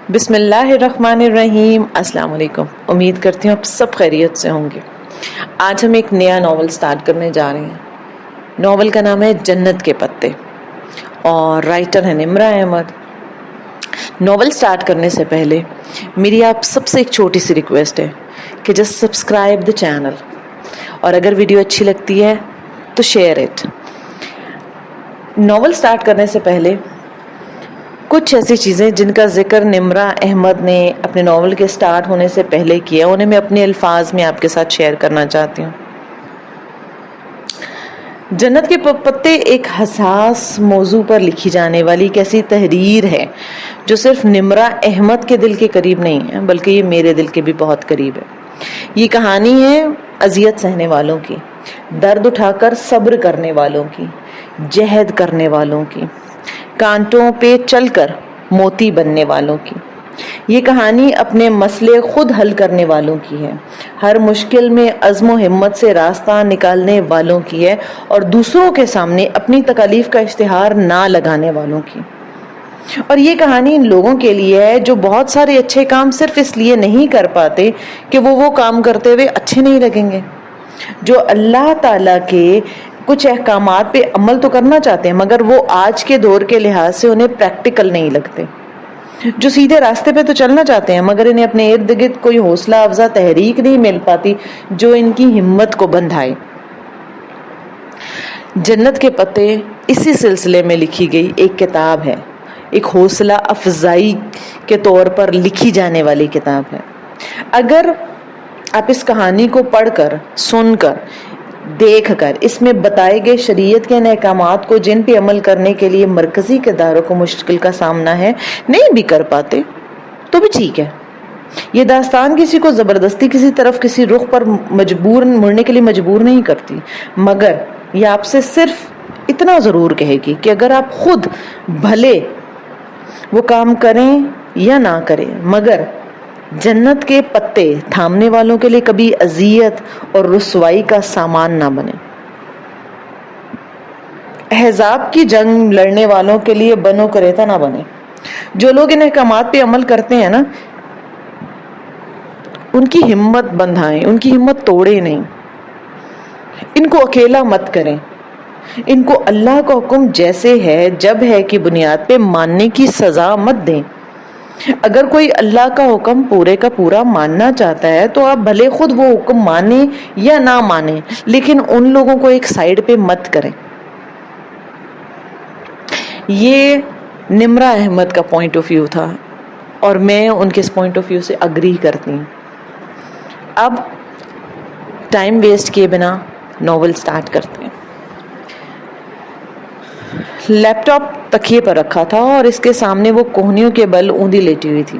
بسم اللہ الرحمن الرحیم۔ السلام علیکم، امید کرتی ہوں آپ سب خیریت سے ہوں گے۔ آج ہم ایک نیا ناول سٹارٹ کرنے جا رہے ہیں۔ ناول کا نام ہے جنت کے پتے اور رائٹر ہے نمرہ احمد۔ ناول سٹارٹ کرنے سے پہلے میری آپ سب سے ایک چھوٹی سی ریکویسٹ ہے کہ جسٹ سبسکرائب دا چینل، اور اگر ویڈیو اچھی لگتی ہے تو شیئر اٹ۔ ناول سٹارٹ کرنے سے پہلے کچھ ایسی چیزیں جن کا ذکر نمرہ احمد نے اپنے ناول کے سٹارٹ ہونے سے پہلے کیا، انہیں میں اپنے الفاظ میں آپ کے ساتھ شیئر کرنا چاہتی ہوں۔ جنت کے پتے ایک حساس موضوع پر لکھی جانے والی ایک ایسی تحریر ہے جو صرف نمرہ احمد کے دل کے قریب نہیں ہے بلکہ یہ میرے دل کے بھی بہت قریب ہے۔ یہ کہانی ہے اذیت سہنے والوں کی، درد اٹھا کر صبر کرنے والوں کی، جہد کرنے والوں کی، کانٹوں پہ چل کر موتی بننے والوں کی۔ یہ کہانی اپنے مسئلے خود حل کرنے والوں کی ہے، ہر مشکل میں عزم و ہمت سے راستہ نکالنے والوں کی ہے، اور دوسروں کے سامنے اپنی تکالیف کا اشتہار نہ لگانے والوں کی۔ اور یہ کہانی ان لوگوں کے لیے ہے جو بہت سارے اچھے کام صرف اس لیے نہیں کر پاتے کہ وہ کام کرتے ہوئے اچھے نہیں لگیں گے، جو اللہ تعالیٰ کے کچھ احکامات پہ عمل تو کرنا چاہتے ہیں مگر وہ آج کے دور کے لحاظ سے انہیں پریکٹیکل نہیں لگتے، جو سیدھے راستے پہ تو چلنا چاہتے ہیں مگر انہیں اپنے ارد گرد کوئی حوصلہ افزا تحریک نہیں مل پاتی جو ان کی ہمت کو بندھائے۔ جنت کے پتے اسی سلسلے میں لکھی گئی ایک کتاب ہے، ایک حوصلہ افزائی کے طور پر لکھی جانے والی کتاب ہے۔ اگر آپ اس کہانی کو پڑھ کر، سن کر، دیکھ کر اس میں بتائے گئے شریعت کے احکامات کو جن پہ عمل کرنے کے لیے مرکزی کرداروں کو مشکل کا سامنا ہے نہیں بھی کر پاتے تو بھی ٹھیک ہے۔ یہ داستان کسی کو زبردستی کسی طرف کسی رخ پر مڑنے کے لیے مجبور نہیں کرتی، مگر یہ آپ سے صرف اتنا ضرور کہے گی کہ اگر آپ خود بھلے وہ کام کریں یا نہ کریں مگر جنت کے پتے تھامنے والوں کے لیے کبھی اذیت اور رسوائی کا سامان نہ بنے۔ احزاب کی جنگ لڑنے والوں کے لیے بنو کریتا نہ بنے۔ جو لوگ ان احکامات پہ عمل کرتے ہیں نا، ان کی ہمت بندھائیں، ان کی ہمت توڑے نہیں، ان کو اکیلا مت کریں، ان کو اللہ کا حکم جیسے ہے جب ہے کی بنیاد پہ ماننے کی سزا مت دیں۔ اگر کوئی اللہ کا حکم پورے کا پورا ماننا چاہتا ہے تو آپ بھلے خود وہ حکم مانیں یا نہ مانیں لیکن ان لوگوں کو ایک سائیڈ پہ مت کریں۔ یہ نمرہ احمد کا پوائنٹ آف ویو تھا اور میں ان کے اس پوائنٹ آف ویو سے اگری کرتی ہوں۔ اب ٹائم ویسٹ کیے بنا ناول سٹارٹ کرتے ہیں۔ لیپ ٹاپ تکیے پر رکھا تھا اور اس کے سامنے وہ کوہنیوں کے بل اوندھی لیٹی ہوئی تھی۔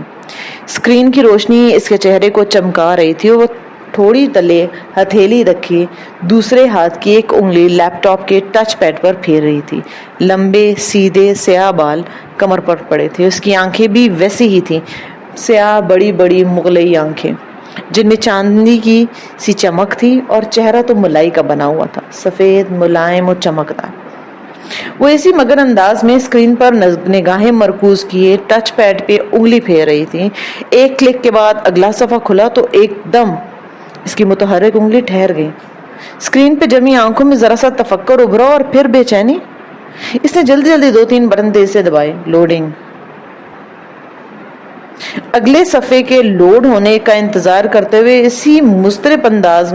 اسکرین کی روشنی اس کے چہرے کو چمکا رہی تھی اور وہ تھوڑی تلے ہتھیلی رکھی دوسرے ہاتھ کی ایک انگلی لیپ ٹاپ کے ٹچ پیڈ پر پھیر رہی تھی۔ لمبے سیدھے سیاہ بال کمر پر پڑے تھے، اس کی آنکھیں بھی ویسی ہی تھیں، سیاہ بڑی بڑی مغلئی آنکھیں جن میں چاندنی کی سی چمک تھی، اور چہرہ تو ملائی کا بنا ہوا تھا، سفید ملائم اور چمکدار۔ وہ اسی مگر انداز میں اسکرین پر نگاہیں مرکوز کیے ٹچ پیڈ پہ انگلی پھیر رہی تھی۔ ایک کلک کے بعد اگلا صفحہ کھلا تو ایک دم اس کی متحرک انگلی ٹھہر گئی۔ اسکرین پہ جمی آنکھوں میں ذرا سا تفکر ابھرا اور پھر بے چینی۔ اس نے جلدی جلدی 2-3 بٹن تیز سے دبائے۔ لوڈنگ۔ اگلے صفحے کے لوڈ ہونے کا انتظار کرتے ہوئے اسی مضطرب انداز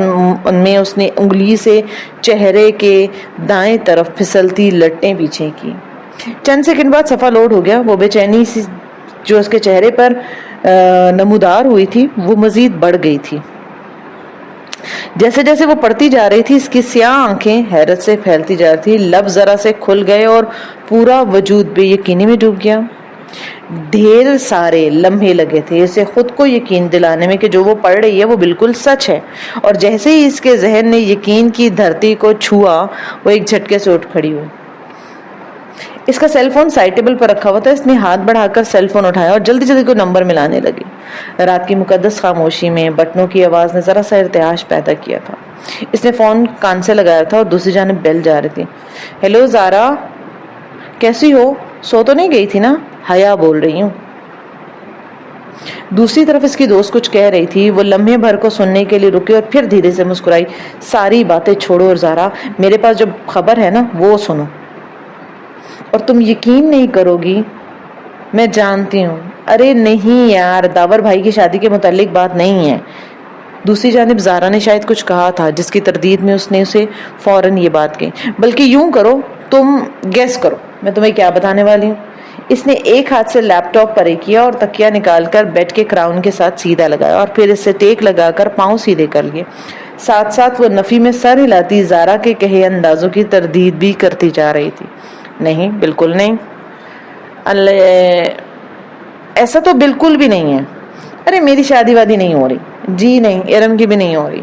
میں اس نے انگلی سے چہرے کے دائیں طرف پھسلتی لٹیں پیچھے کی۔ چند سیکنڈ بعد صفحہ لوڈ ہو گیا۔ وہ بے چینی جو اس کے چہرے پر نمودار ہوئی تھی وہ مزید بڑھ گئی تھی۔ جیسے جیسے وہ پڑھتی جا رہی تھی اس کی سیاہ آنکھیں حیرت سے پھیلتی جا رہی تھی، لب ذرا سے کھل گئے اور پورا وجود بے یقینی میں ڈوب گیا۔ ڈھیر سارے لمحے لگے تھے اسے خود کو یقین دلانے میں کہ جو وہ پڑھ رہی ہے وہ بالکل سچ ہے، اور جیسے ہی اس کے ذہن نے یقین کی دھرتی کو چھوا وہ ایک جھٹکے سے اٹھ کھڑی ہوئی۔ اس کا سیل فون سائڈ ٹیبل پر رکھا ہوا تھا۔ اس نے ہاتھ بڑھا کر سیل فون اٹھایا اور جلدی جلدی کوئی نمبر ملانے لگی۔ رات کی مقدس خاموشی میں بٹنوں کی آواز نے ذرا سا ارتعاش پیدا کیا تھا۔ اس نے فون کان سے لگایا تھا اور دوسری جانب بیل جا رہی تھی۔ ہیلو زارا، کیسی ہو؟ سو تو نہیں گئی تھی نا؟ حیا بول رہی ہوں۔ دوسری طرف اس کی دوست کچھ کہہ رہی تھی. وہ لمحے بھر کو سننے کے لیے رکی اور پھر دھیرے سے مسکرائی. ساری باتیں چھوڑو اور زارا میرے پاس جو خبر ہے نا وہ سنو, اور تم یقین نہیں کرو گی. میں جانتی ہوں. ارے نہیں یار, داور بھائی کی شادی کے متعلق بات نہیں ہے. دوسری جانب زارا نے شاید کچھ کہا تھا جس کی تردید میں اس نے اسے فوراً یہ بات کہی. بلکہ یوں کرو, تم گیس کرو میں تمہیں کیا بتانے والی ہوں. اس نے ایک ہاتھ سے لیپ ٹاپ پرے کیا اور تکیہ نکال کر بیڈ کے کراؤن کے ساتھ سیدھا لگایا اور پھر اس سے ٹیک لگا کر پاؤں سیدھے کر لیے. ساتھ ساتھ وہ نفی میں سر ہلاتی زارا کے کہے اندازوں کی تردید بھی کرتی جا رہی تھی. نہیں, بالکل نہیں. ایسا تو بالکل بھی نہیں ہے. ارے میری شادی وادی نہیں ہو رہی. جی نہیں, ارم کی بھی نہیں ہو رہی.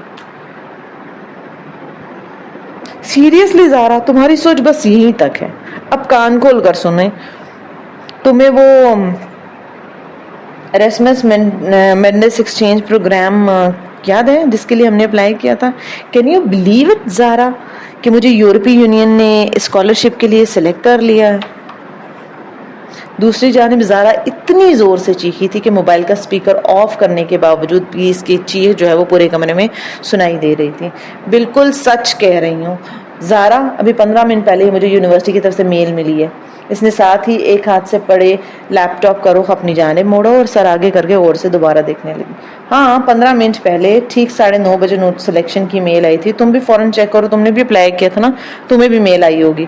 سیریسلی زارا, تمہاری سوچ بس یہیں تک ہے. اب کان کھول کر سنیں. تمہیں وہ ایراسمس مینڈس ایکسچینج پروگرام یاد ہے جس کے لیے ہم نے اپلائی کیا تھا؟ کین یو بلیو اٹ زارا کہ مجھے یورپی یونین نے اسکالرشپ کے لیے سلیکٹ کر لیا ہے. دوسری جانب زارا اتنی زور سے چیخی تھی کہ موبائل کا سپیکر آف کرنے کے باوجود بھی اس کی چیخ جو ہے وہ پورے کمرے میں سنائی دے رہی تھی. بالکل سچ کہہ رہی ہوں زارا, ابھی 15 منٹ پہلے ہی مجھے یونیورسٹی کی طرف سے میل ملی ہے. اس نے ساتھ ہی ایک ہاتھ سے پڑے لیپ ٹاپ کا رخ اپنی جانب موڑا اور سر آگے کر کے غور سے دوبارہ دیکھنے لگی. ہاں, 15 منٹ پہلے ٹھیک 9:30 بجے نوٹ سلیکشن کی میل آئی تھی. تم بھی فوراً چیک کرو, تم نے بھی اپلائی کیا تھا نا, تمہیں بھی میل آئی ہوگی.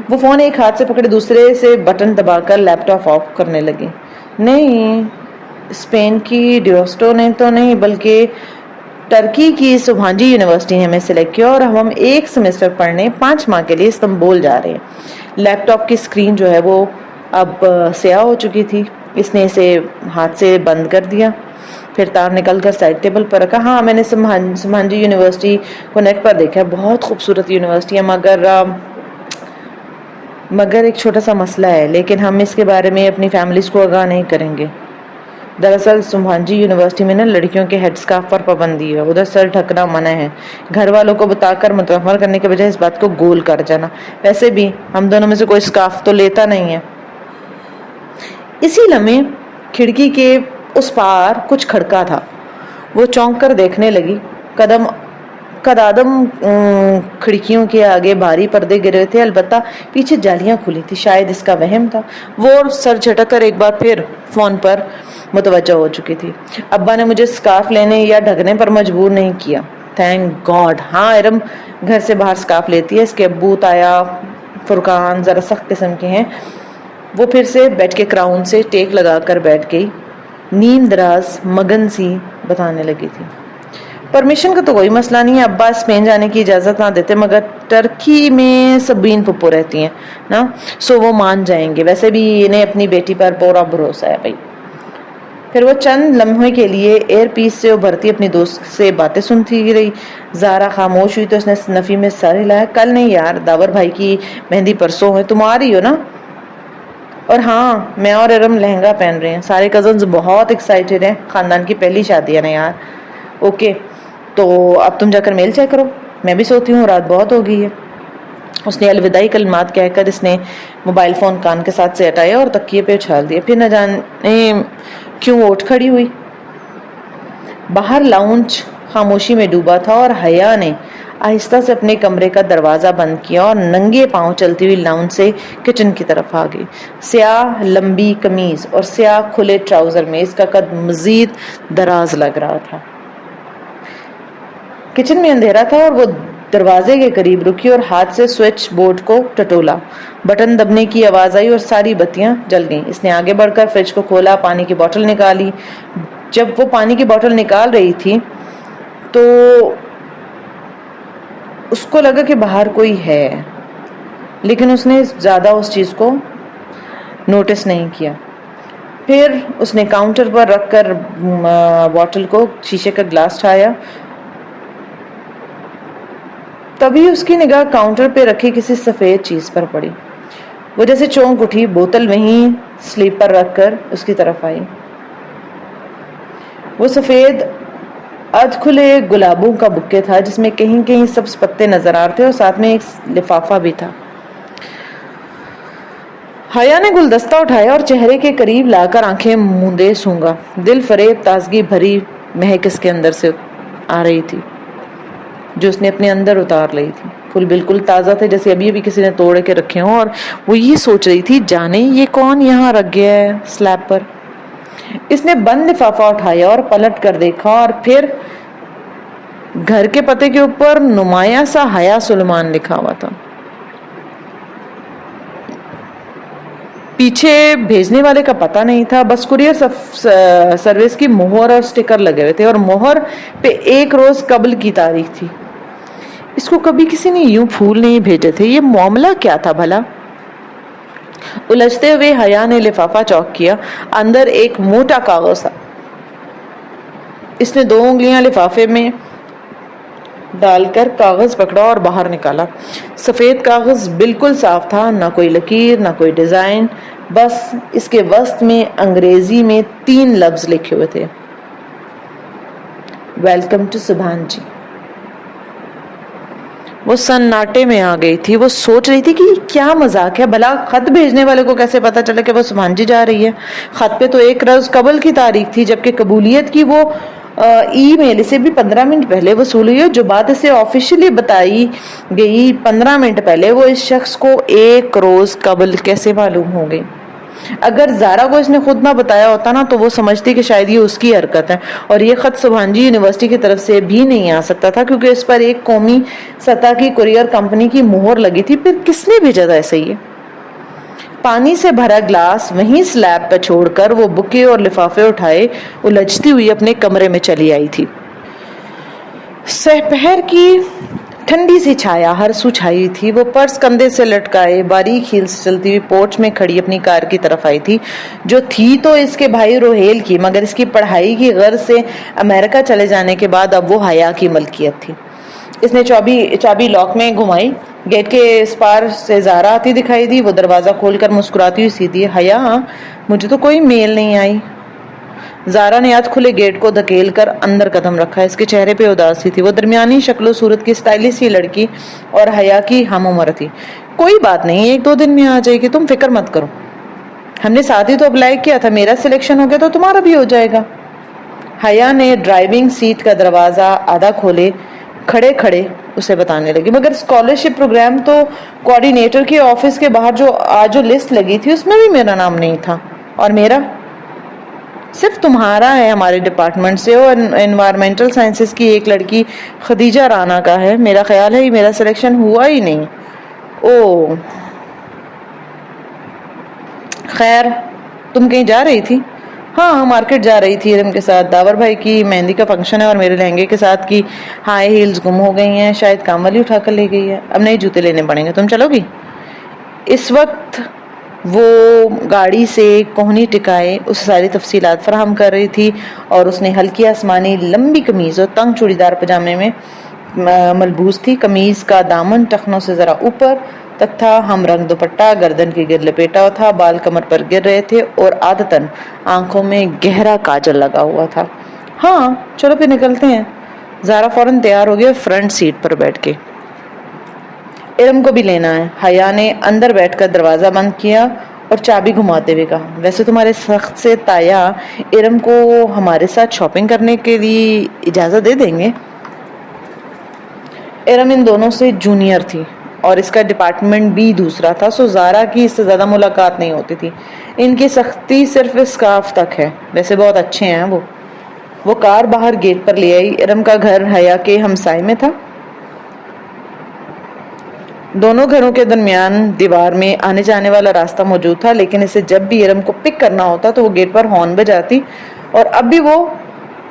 وہ فون ایک ہاتھ سے پکڑے دوسرے سے بٹن دبا کر لیپ ٹاپ آف کرنے لگی. نہیں, اسپین کی ڈیوسٹو نے تو نہیں, بلکہ ٹرکی کی سبھانجی یونیورسٹی نے ہمیں سلیکٹ کیا اور ہم ایک سیمسٹر پڑھنے 5 ماہ کے لیے استنبول جا رہے ہیں. لیپ ٹاپ کی اسکرین جو ہے وہ اب سیاہ ہو چکی تھی. اس نے اسے ہاتھ سے بند کر دیا, پھر تار نکل کر سائڈ ٹیبل پر رکھا. ہاں, میں نے سبھانجی یونیورسٹی کو نیٹ پر دیکھا ہے, بہت خوبصورت یونیورسٹی ہے, مگر ایک چھوٹا سا مسئلہ ہے, لیکن ہم اس کے بارے میں اپنی فیملیز کو آگاہ نہیں کریں گے. دراصل سبھانجی یونیورسٹی میں نا لڑکیوں کے ہیڈ سکارف پر پابندی ہے, ادھر سر ڈھکنا منع ہے. گھر والوں کو بتا کر متنفر کرنے کے بجائے اس بات کو گول کر جانا. ویسے بھی ہم دونوں میں سے کوئی سکارف تو لیتا نہیں ہے. اسی لمحے کھڑکی کے اس پار کچھ کھڑکا تھا. وہ چونک کر دیکھنے لگی. قدادم کھڑکیوں کے آگے بھاری پردے گرے تھے, البتہ پیچھے جالیاں کھلی تھی. شاید اس کا وہم تھا. وہ سر جھٹک کر ایک بار پھر فون پر متوجہ ہو چکی تھی. ابا نے مجھے سکارف لینے یا ڈھکنے پر مجبور نہیں کیا, تھینک گاڈ. ہاں, ارم گھر سے باہر سکارف لیتی ہے. اس کے ابو تایا فرقان ذرا سخت قسم کے ہیں. وہ پھر سے بیٹھ کے کراؤن سے ٹیک لگا کر بیٹھ گئی. نیم دراز مگن سی بتانے لگی تھی. پرمیشن کا تو کوئی مسئلہ نہیں ہے. ابا اسپین جانے کی اجازت نہ دیتے, مگر ٹرکی میں سبین پپو رہتی ہیں نا, سو وہ مان جائیں گے. ویسے بھی انہیں اپنی بیٹی پر پورا بھروسہ ہے بھائی. پھر وہ چند لمحے کے لیے ایئر پیس سے ابھرتی اپنی دوست سے باتیں سنتی رہی. زارا خاموش ہوئی تو اس نے نفی میں سر ہلایا. کل نہیں یار, داور بھائی کی مہندی پرسوں ہے, تم آ رہی ہو نا؟ اور ہاں, میں اور ارم لہنگا پہن رہے ہیں. سارے کزنز بہت ایکسائٹیڈ ہیں, خاندان کی پہلی شادی ہے نا یار. اوکے, تو اب تم جا کر میل چیک کرو, میں بھی سوتی ہوں, رات بہت ہو گئی ہے. اس نے الوداعی کلمات کہہ کر اس نے موبائل فون کان کے ساتھ سے ہٹایا اور تکیے پہ اچھال دیا. پھر نہ جانے کیوں اٹھ کھڑی ہوئی. باہر لاؤنج خاموشی میں ڈوبا تھا اور حیا نے آہستہ سے اپنے کمرے کا دروازہ بند کیا اور ننگے پاؤں چلتی ہوئی لاؤنج سے کچن کی طرف آ گئی. سیاہ لمبی قمیض اور سیاہ کھلے ٹراؤزر میں اس کا قد مزید دراز لگ رہا تھا. کچن میں اندھیرا تھا اور وہ دروازے کے قریب رکی اور ہاتھ سے سوئچ بورڈ کو ٹٹولا. بٹن دبنے کی آواز آئی اور ساری بتیاں جل گئیں. اس نے آگے بڑھ کر فریج کو کھولا, پانی کی بوتل نکالی. جب وہ پانی کی بوتل نکال رہی تھی تو اس کو لگا کہ باہر کوئی ہے, لیکن اس نے زیادہ اس چیز کو نوٹس نہیں کیا. پھر اس نے کاؤنٹر پر رکھ کر بوتل کو شیشے کا گلاس اٹھایا. تبھی اس کی نگاہ کاؤنٹر پہ رکھی کسی سفید چیز پر پڑی. وہ جیسے چونک اٹھی, بوتل وہیں سلیپ پر رکھ کر اس کی طرف آئی. وہ سفید ادھ کھلے گلابوں کا بکے تھا جس میں کہیں کہیں سبز پتے نظر آ رہے تھے اور ساتھ میں ایک لفافہ بھی تھا. حیا نے گلدستہ اٹھایا اور چہرے کے قریب لا کر آنکھیں موندے سونگا. دل فریب تازگی بھری مہک اس کے اندر سے آ رہی تھی جو اس نے اپنے اندر اتار لی تھی. پھول بالکل تازہ تھے جیسے ابھی ابھی کسی نے توڑ کے رکھے ہوں, اور وہ یہ سوچ رہی تھی جانے یہ کون یہاں رکھ گیا ہے سلیب پر. اس نے بند لفافہ اٹھایا اور پلٹ کر دیکھا, اور پھر گھر کے پتے کے اوپر نمایاں سا حیا سلیمان لکھا ہوا تھا. پیچھے بھیجنے والے کا پتہ نہیں تھا, بس کوریئر سروس کی مہر اور سٹیکر لگے ہوئے تھے, اور مہر پہ 1 روز قبل کی تاریخ تھی. اس کو کبھی کسی نے یوں پھول نہیں بھیجے تھے. یہ معاملہ کیا تھا بھلا؟ الجھتے ہوئے حیا نے لفافہ چوک کیا. اندر ایک موٹا کاغذ تھا. اس نے 2 انگلیاں لفافے میں ڈال کر کاغذ پکڑا اور باہر نکالا. سفید کاغذ بالکل صاف تھا, نہ کوئی لکیر نہ کوئی ڈیزائن, بس اس کے وسط میں انگریزی میں 3 لفظ لکھے ہوئے تھے, ویلکم ٹو سبحان جی. وہ سناٹے میں آ گئی تھی. وہ سوچ رہی تھی کہ یہ کیا مذاق ہے بھلا. خط بھیجنے والے کو کیسے پتا چلا کہ وہ سبحان جی جا رہی ہے؟ خط پہ تو 1 روز قبل کی تاریخ تھی, جبکہ قبولیت کی وہ ای میل سے بھی 15 منٹ پہلے وصول ہوئی. جو بات اسے آفیشلی بتائی گئی 15 منٹ پہلے, وہ اس شخص کو 1 روز قبل کیسے معلوم ہو گئی؟ اگر زارا کو اس نے خود نہ بتایا ہوتا نا, تو وہ سمجھتی کہ شاید یہ اس کی حرکت ہے, اور یہ خط سبحان جی یونیورسٹی کی طرف سے بھی نہیں آ سکتا تھا, کیونکہ اس پر ایک قومی سطح کی کوریئر کمپنی کی مہر لگی تھی. پھر کس نے بھیجا تھا ایسے ہی؟ پانی سے بھرا گلاس وہیں سلیب پہ چھوڑ کر وہ بکے اور لفافے اٹھائے الجھتی ہوئی اپنے کمرے میں چلی آئی تھی. سپہر کی ٹھنڈی سی چھایا ہر سو چھائی تھی. وہ پرس کندھے سے لٹکائے باریک ہیل سے چلتی ہوئی پورچ میں کھڑی اپنی کار کی طرف آئی تھی, جو تھی تو اس کے بھائی روہیل کی, مگر اس کی پڑھائی کی غرض سے امریکہ چلے جانے کے بعد اب وہ حیا کی ملکیت تھی. اس نے چابی لاک میں گھمائی. گیٹ کے اس پار سے زارا آتی دکھائی دی. وہ دروازہ کھول کر مسکراتی ہوئی سیدھی, حیا مجھے تو کوئی میل نہیں آئی. زارا نے ہاتھ کھلے گیٹ کو دھکیل کر اندر قدم رکھا. اس کے چہرے پہ اداسی تھی. وہ درمیانی شکل و صورت کی سٹائلش سی لڑکی اور حیا کی ہم عمر تھی. کوئی بات نہیں, 1-2 دن میں آ جائے گی, تم فکر مت کرو. ہم نے ساتھ ہی تو اپلائی کیا تھا, میرا سلیکشن ہو گیا تو تمہارا بھی ہو جائے گا. حیا نے ڈرائیونگ سیٹ کا دروازہ آدھا کھولے کھڑے کھڑے اسے بتانے لگی, مگر اسکالرشپ پروگرام تو کوآرڈینیٹر کے آفس کے باہر جو لسٹ لگی تھی اس میں بھی میرا نام نہیں تھا. اور میرا صرف تمہارا ہے ہمارے ڈپارٹمنٹ سے, اور انوائرمنٹل سائنسز کی ایک لڑکی خدیجہ رانا کا ہے. میرا خیال ہے میرا سلیکشن ہوا ہی نہیں. او خیر, تم کہیں جا رہی تھی؟ ہاں, مارکیٹ جا رہی تھی ارم کے ساتھ. داور بھائی کی مہندی کا فنکشن ہے, اور میرے لہنگے کے ساتھ کی ہائی ہیلز گم ہو گئی ہیں. شاید کام والی اٹھا کر لے گئی ہے. اب نئے جوتے لینے پڑیں گے. تم چلو گی؟ اس وقت وہ گاڑی سے کوہنی ٹکائے اسے ساری تفصیلات فراہم کر رہی تھی, اور اس نے ہلکی آسمانی لمبی قمیض اور تنگ چوڑی دار پجامے میں ملبوس تھی. قمیض کا دامن ٹخنوں سے ذرا اوپر تک تھا. ہم رنگ دوپٹہ گردن کے گرد لپیٹا ہوا تھا. بال کمر پر گر رہے تھے, اور عادتاً آنکھوں میں گہرا کاجل لگا ہوا تھا. ہاں چلو پھر نکلتے ہیں. زارا فوراً تیار ہو گیا, فرنٹ سیٹ پر بیٹھ کے. ارم کو بھی لینا ہے. حیا نے اندر بیٹھ کر دروازہ بند کیا اور چابی گھماتے ہوئے کہا, ویسے تمہارے سخت سے تایا ارم کو ہمارے ساتھ شاپنگ کرنے کے لیے اجازت دے دیں گے؟ ارم ان دونوں سے جونیئر تھی, اور اس کا ڈپارٹمنٹ بھی دوسرا تھا, سو زارا کی اس سے زیادہ ملاقات نہیں ہوتی تھی. ان کی سختی صرف اسکارف تک ہے. ویسے بہت اچھے ہیں وہ کار باہر گیٹ پر لے آئی. ارم کا گھر حیا کے ہمسائے میں تھا. دونوں گھروں کے درمیان دیوار میں آنے جانے والا راستہ موجود تھا, لیکن اسے جب بھی ارم کو پک کرنا ہوتا تو وہ گیٹ پر ہارن بجاتی, اور اب بھی وہ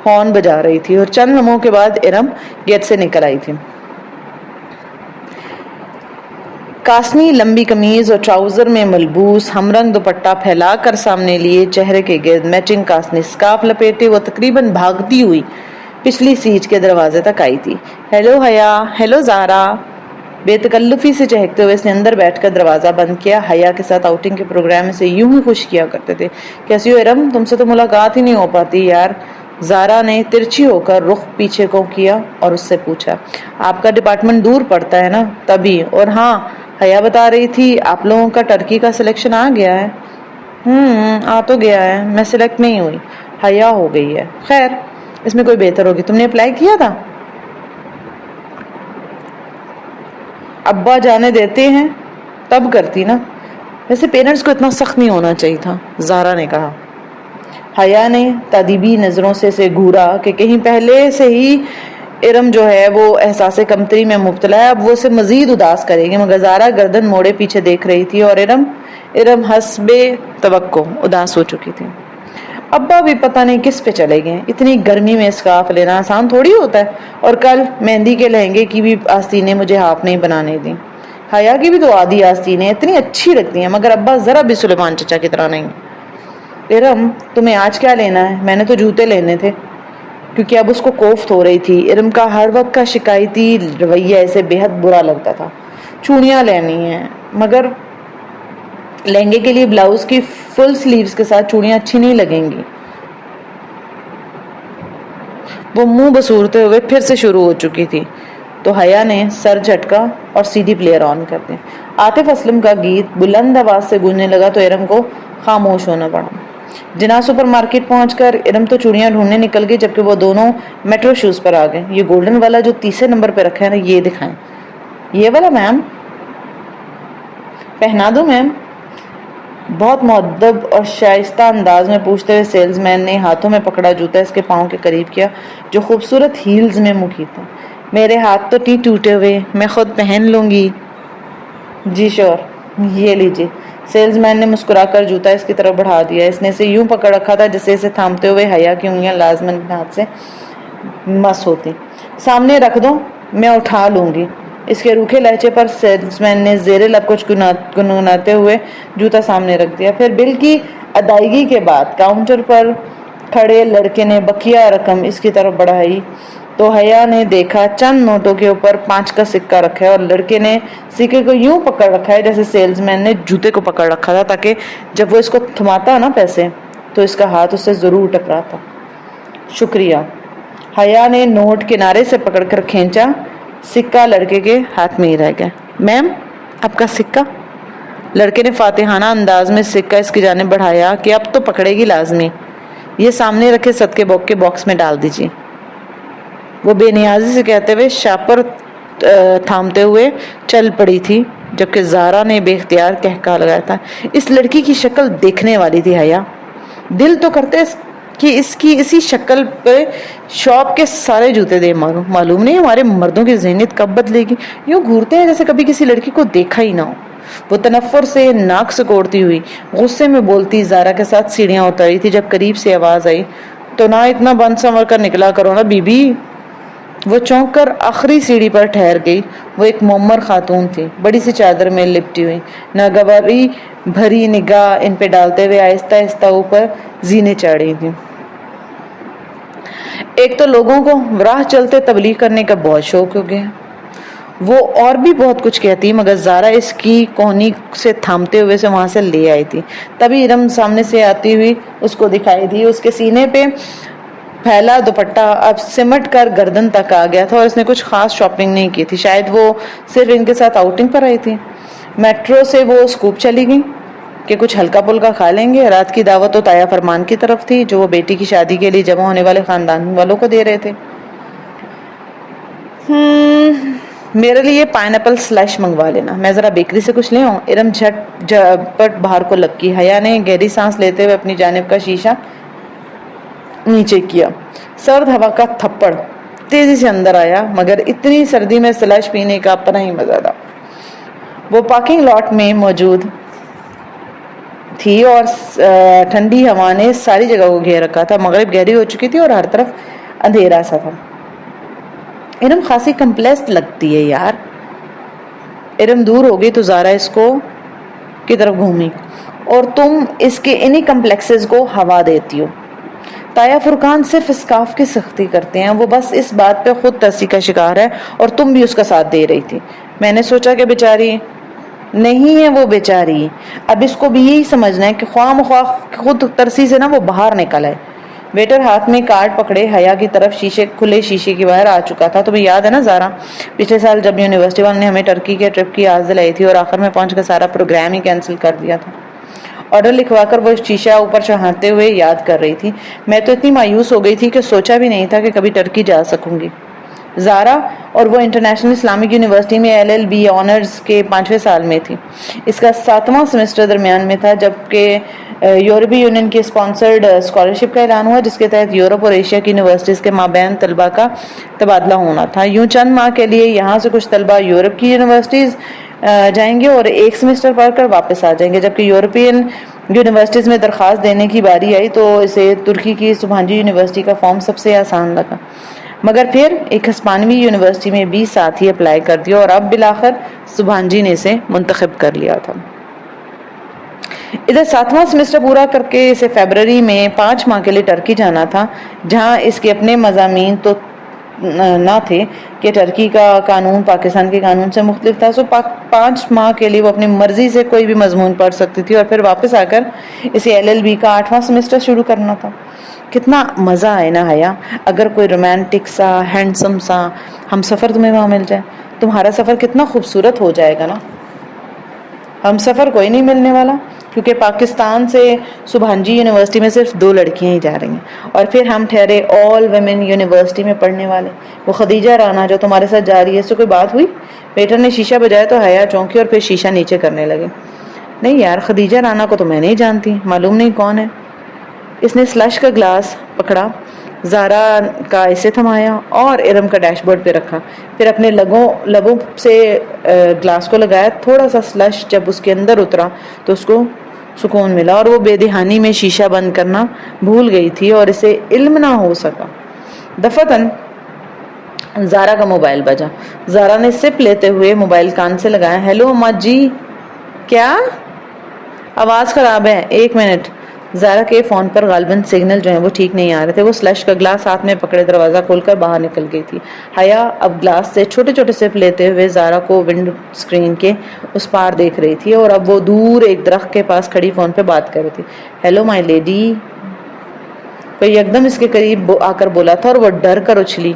ہارن بجا رہی تھی. اور چند لمحوں کے بعد ارم گیٹ سے نکل آئی تھی. کاسنی لمبی قمیض اور ٹراؤزر میں ملبوس, ہم رنگ دوپٹہ پھیلا کر سامنے لیے, چہرے کے گرد میچنگ کاسنی اسکارف لپیٹے, وہ تقریباً بھاگتی ہوئی پچھلی سیٹ کے دروازے تک آئی تھی. ہیلو حیا. ہیلو زارا. بے تکلفی سے چہکتے ہوئے اس نے اندر بیٹھ کر دروازہ بند کیا. حیا کے ساتھ آؤٹنگ کے پروگرام سے یوں ہی خوش کیا کرتے تھے. کیسی ہو ارم؟ تم سے تو ملاقات ہی نہیں ہو پاتی یار. زارا نے ترچھی ہو کر رخ پیچھے کو کیا اور اس سے پوچھا, آپ کا ڈپارٹمنٹ دور پڑتا ہے نا؟ تبھی. اور ہاں, حیا بتا رہی تھی آپ لوگوں کا ٹرکی کا سلیکشن آ گیا ہے۔ آ تو گیا ہے، میں سلیکٹ نہیں ہوئی، حیا ہو گئی ہے۔ خیر اس میں کوئی بہتر ہوگی، تم نے اپلائی کیا تھا؟ ابا جانے دیتے ہیں تب کرتی نا، ویسے پیرنٹس کو اتنا سخت نہیں ہونا چاہیے تھا، زارا نے کہا۔ حیا نے تادیبی نظروں سے اسے گھورا کہ کہیں پہلے سے ہی ارم جو ہے وہ احساس کمتری میں مبتلا ہے، اب وہ اسے مزید اداس کرے گی، مگر زارا گردن موڑے پیچھے دیکھ رہی تھی اور ارم حسب توقع اداس ہو چکی تھی۔ ابا بھی پتہ نہیں کس پہ چلے گئے، اتنی گرمی میں اسکارف لینا آسان تھوڑی ہوتا ہے، اور کل مہندی کے لہنگے کی بھی آستینیں مجھے ہاف نہیں بنانے دی۔ حیا کی بھی تو آدھی آستینیں اتنی اچھی لگتی ہیں، مگر ابا ذرا بھی سلیمان چچا کی طرح نہیں۔ ارم تمہیں آج کیا لینا ہے؟ میں نے تو جوتے لینے تھے، کیونکہ اب اس کو کوفت ہو رہی تھی۔ ارم کا ہر وقت کا شکایتی رویہ اسے بے حد برا لگتا تھا۔ چوڑیاں لینی ہیں، مگر لہنگے کے لیے بلاؤز کی فل سلیوز کے ساتھ چوڑیاں اچھی نہیں لگیں گی۔ وہ منہ بسورتے ہوئے پھر سے شروع ہو چکی تھی تو حیا نے سر جھٹکا اور سی ڈی پلیئر آن کر دیا۔ عاطف اسلم کا گیت بلند آواز سے گونجنے لگا تو ارم کو خاموش ہونا پڑا۔ جناح سپر مارکیٹ پہنچ کر ارم تو چوڑیاں ڈھونڈنے نکل گئی، جبکہ وہ دونوں میٹرو شوز پر آ گئے۔ یہ گولڈن والا جو تیسرے نمبر پہ رکھا ہے نا، یہ دکھائیں۔ یہ والا میم؟ پہنا دوں میم؟ بہت مؤدب اور شائستہ انداز میں پوچھتے ہوئے سیلز مین نے ہاتھوں میں پکڑا جوتا اس کے پاؤں کے قریب کیا جو خوبصورت ہیلز میں مقید تھا۔ میرے ہاتھ تو نہیں ٹوٹے ہوئے، میں خود پہن لوں گی۔ جی شور، یہ لیجیے۔ سیلز مین نے مسکرا کر جوتا اس کی طرف بڑھا دیا۔ اس نے اسے یوں پکڑ رکھا تھا جسے اسے تھامتے ہوئے حیا کی انگلیاں لازماً ہاتھ سے مس ہوتی۔ سامنے رکھ دو، میں اٹھا لوں گی۔ اس کے روکھے لہجے پر سیلز مین نے زیر لب کچھ گنگناتے ہوئے جوتا سامنے رکھ دیا۔ پھر بل کی ادائیگی کے بعد کاؤنٹر پر کھڑے لڑکے نے بقیہ رقم اس کی طرف بڑھائی تو حیا نے دیکھا چند نوٹوں کے اوپر 5 کا سکہ رکھا ہے اور لڑکے نے سکے کو یوں پکڑ رکھا ہے جیسے سیلز مین نے جوتے کو پکڑ رکھا تھا، تاکہ جب وہ اس کو تھماتا نا پیسے تو اس کا ہاتھ اس سے ضرور ٹکراتا۔ شکریہ۔ حیا نے نوٹ کنارے سے پکڑ کر کھینچا، سکہ لڑکے کے ہاتھ میں ہی رہ گیا۔ میم آپ کا سکہ؟ لڑکے نے فاتحانہ انداز میں سکہ اس کی جانب بڑھایا کہ اب تو پکڑے گی لازمی، یہ سامنے رکھے صدقے کے باکس میں ڈال دیجیے۔ وہ بے نیازی سے کہتے ہوئے شاپر تھامتے ہوئے چل پڑی تھی، جبکہ زارا نے بے اختیار کہکا لگایا تھا، اس لڑکی کی شکل دیکھنے والی تھی حیا۔ دل تو کرتے کہ اس کی اسی شکل پہ شاپ کے سارے جوتے دے ماروں۔ معلوم نہیں ہمارے مردوں کی ذہنیت کب بدلے گی، یوں گھورتے ہیں جیسے کبھی کسی لڑکی کو دیکھا ہی نہ ہو۔ وہ تنفر سے ناک سکوڑتی ہوئی غصے میں بولتی زارا کے ساتھ سیڑھیاں اتر رہی تھی جب قریب سے آواز آئی، تو نہ اتنا بند سنور کر نکلا کرو نا بی بی۔ وہ چونک کر آخری سیڑھی پر ٹھہر گئی۔ وہ ایک معمر خاتون تھی، بڑی سی چادر میں لپٹی ہوئی، ناگواری بھری نگاہ ان پہ ڈالتے ہوئے آہستہ آہستہ اوپر زینے چڑھ رہی تھی۔ ایک تو لوگوں کو راہ چلتے تبلیغ کرنے کا بہت شوق ہو گیا۔ وہ اور بھی بہت کچھ کہتی مگر زارا اس کی کوہنی سے تھامتے ہوئے سے وہاں سے لے آئی تھی۔ تبھی ارم سامنے سے آتی ہوئی اس کو دکھائی دی۔ اس کے سینے پہ پھیلا دوپٹہ اب سمٹ کر گردن تک آ گیا تھا اور اس نے کچھ خاص شاپنگ نہیں کی تھی، شاید وہ صرف ان کے ساتھ آؤٹنگ پر آئی تھی۔ میٹرو سے وہ اسکوپ چلی گئی کہ کچھ ہلکا پھلکا کھا لیں گے۔ رات کی دعوت تو تایا فرمان کی طرف تھی جو وہ بیٹی کی شادی کے لیے جمع ہونے والے خاندان والوں کو دے رہے تھے۔ میرے لیے پائن ایپل سلیش منگوا لینا، میں ذرا بیکری سے کچھ لے آؤں۔ ارم جھٹپٹ باہر کو لپکی۔ حیا نے گہری سانس لیتے ہوئے اپنی جانب کا شیشہ نیچے کیا۔ سرد ہوا کا تھپڑ تیزی سے اندر آیا، مگر اتنی سردی میں سلیش پینے کا اپنا ہی مزہ تھا۔ وہ پارکنگ لاٹ میں موجود تھی اور ٹھنڈی ہوا نے ساری جگہ کو گھیر رکھا تھا۔ مغرب گہری ہو چکی تھی اور ہر طرف اندھیرا سا تھا۔ ارم خاصی کمپلیکس لگتی ہے یار۔ ارم دور ہو گئی تو زارا اس کو کی طرف گھومی، اور تم اس کے انہی کمپلیکسز کو ہوا دیتی ہو۔ تایا فرقان صرف اسکارف کی سختی کرتے ہیں، وہ بس اس بات پہ خود ترسی کا شکار ہے اور تم بھی اس کا ساتھ دے رہی تھی۔ میں نے سوچا کہ بیچاری نہیں ہے وہ بیچاری، اب اس کو بھی یہی سمجھنا ہے کہ خواہ مخواہ خود ترسی سے نا وہ باہر نکل آئے۔ ویٹر ہاتھ میں کارڈ پکڑے حیا کی طرف کھلے شیشے کے باہر آ چکا تھا. تمہیں یاد ہے نا زارا، پچھلے سال جب یونیورسٹی والوں نے ہمیں ٹرکی کے ٹرپ کی آس دلائی تھی اور آخر میں پہنچ کر سارا پروگرام ہی کینسل کر دیا تھا. آرڈر لکھوا کر وہ شیشہ اوپر چڑھاتے ہوئے یاد کر رہی تھی. میں تو اتنی مایوس ہو گئی تھی کہ سوچا بھی نہیں تھا کہ کبھی ٹرکی جا سکوں گی. زارا اور وہ انٹرنیشنل اسلامک یونیورسٹی میں LLB آنرز کے 5ویں سال میں تھی. اس کا 7واں سیمسٹر درمیان میں تھا جبکہ یورپی یونین کی اسپانسرڈ اسکالرشپ کا اعلان ہوا، جس کے تحت یورپ اور ایشیا کی یونیورسٹیز کے مابین طلباء کا تبادلہ ہونا تھا. یوں چند ماہ کے لیے یہاں سے کچھ طلباء یورپ کی یونیورسٹیز جائیں گے اور ایک سیمسٹر پڑھ کر واپس آ جائیں گے. جبکہ یورپین یونیورسٹیز میں درخواست دینے کی باری آئی تو اسے ترکی کی سبحانجی یونیورسٹی کا فارم سب سے آسان لگا، مگر پھر ایک ہسپانوی یونیورسٹی میں بھی ساتھ ہی اپلائی کر دیا اور اب بالآخر سبحانجی نے اسے منتخب کر لیا تھا. ادھر 7واں سیمسٹر پورا کر کے اسے فیبرری میں 5 ماہ کے لیے ٹرکی جانا تھا، جہاں اس کے اپنے مضامین تو نہ تھے کہ ٹرکی کا قانون پاکستان کے قانون سے مختلف تھا. 5 ماہ کے لیے وہ اپنی مرضی سے کوئی بھی مضمون پڑھ سکتی تھی اور پھر واپس آ کر اسے LLB کا 8واں سیمسٹر شروع کرنا تھا. کتنا مزہ آئے نا حیا اگر کوئی رومانٹک سا ہینڈسم سا ہم سفر تمہیں وہاں مل جائے. تمہارا سفر کتنا خوبصورت ہو جائے گا نا. ہم سفر کوئی نہیں ملنے والا کیونکہ پاکستان سے سبحانجی یونیورسٹی میں صرف 2 لڑکیاں ہی جا رہی ہیں اور پھر ہم ٹھہرے آل ویمن یونیورسٹی میں پڑھنے والے. وہ خدیجہ رانا جو تمہارے ساتھ جا رہی ہے، اس سے کوئی بات ہوئی؟ ویٹر نے شیشہ بجایا تو حیا چونکی اور پھر شیشہ نیچے کرنے لگے. نہیں یار، خدیجہ رانا کو تو میں نہیں جانتی، معلوم نہیں کون ہے. اس نے سلش کا گلاس پکڑا، زارا کا اسے تھمایا اور ارم کا ڈیش بورڈ پہ رکھا، پھر اپنے لبوں سے گلاس کو لگایا. تھوڑا سا سلش جب اس کے اندر اترا تو اس کو سکون ملا اور وہ بے دہانی میں شیشہ بند کرنا بھول گئی تھی اور اسے علم نہ ہو سکا. دفتن زارا کا موبائل بجا. زارا نے سپ لیتے ہوئے موبائل کان سے لگایا. ہیلو اما جی. کیا؟ آواز خراب ہے، 1 منٹ. زارا کے فون پر غالباً سگنل جو ہیں وہ ٹھیک نہیں آ رہے تھے. وہ سلش کا گلاس ہاتھ میں پکڑے دروازہ کھول کر باہر نکل گئی تھی. حیا اب گلاس سے چھوٹے چھوٹے سپ لیتے ہوئے زارا کو ونڈو سکرین کے اس پار دیکھ رہی تھی اور اب وہ دور ایک درخت کے پاس کھڑی فون پہ بات کر رہی تھی. Hello my lady. کوئی یکدم اس کے قریب آ کر بولا تھا اور وہ ڈر کر اچھلی.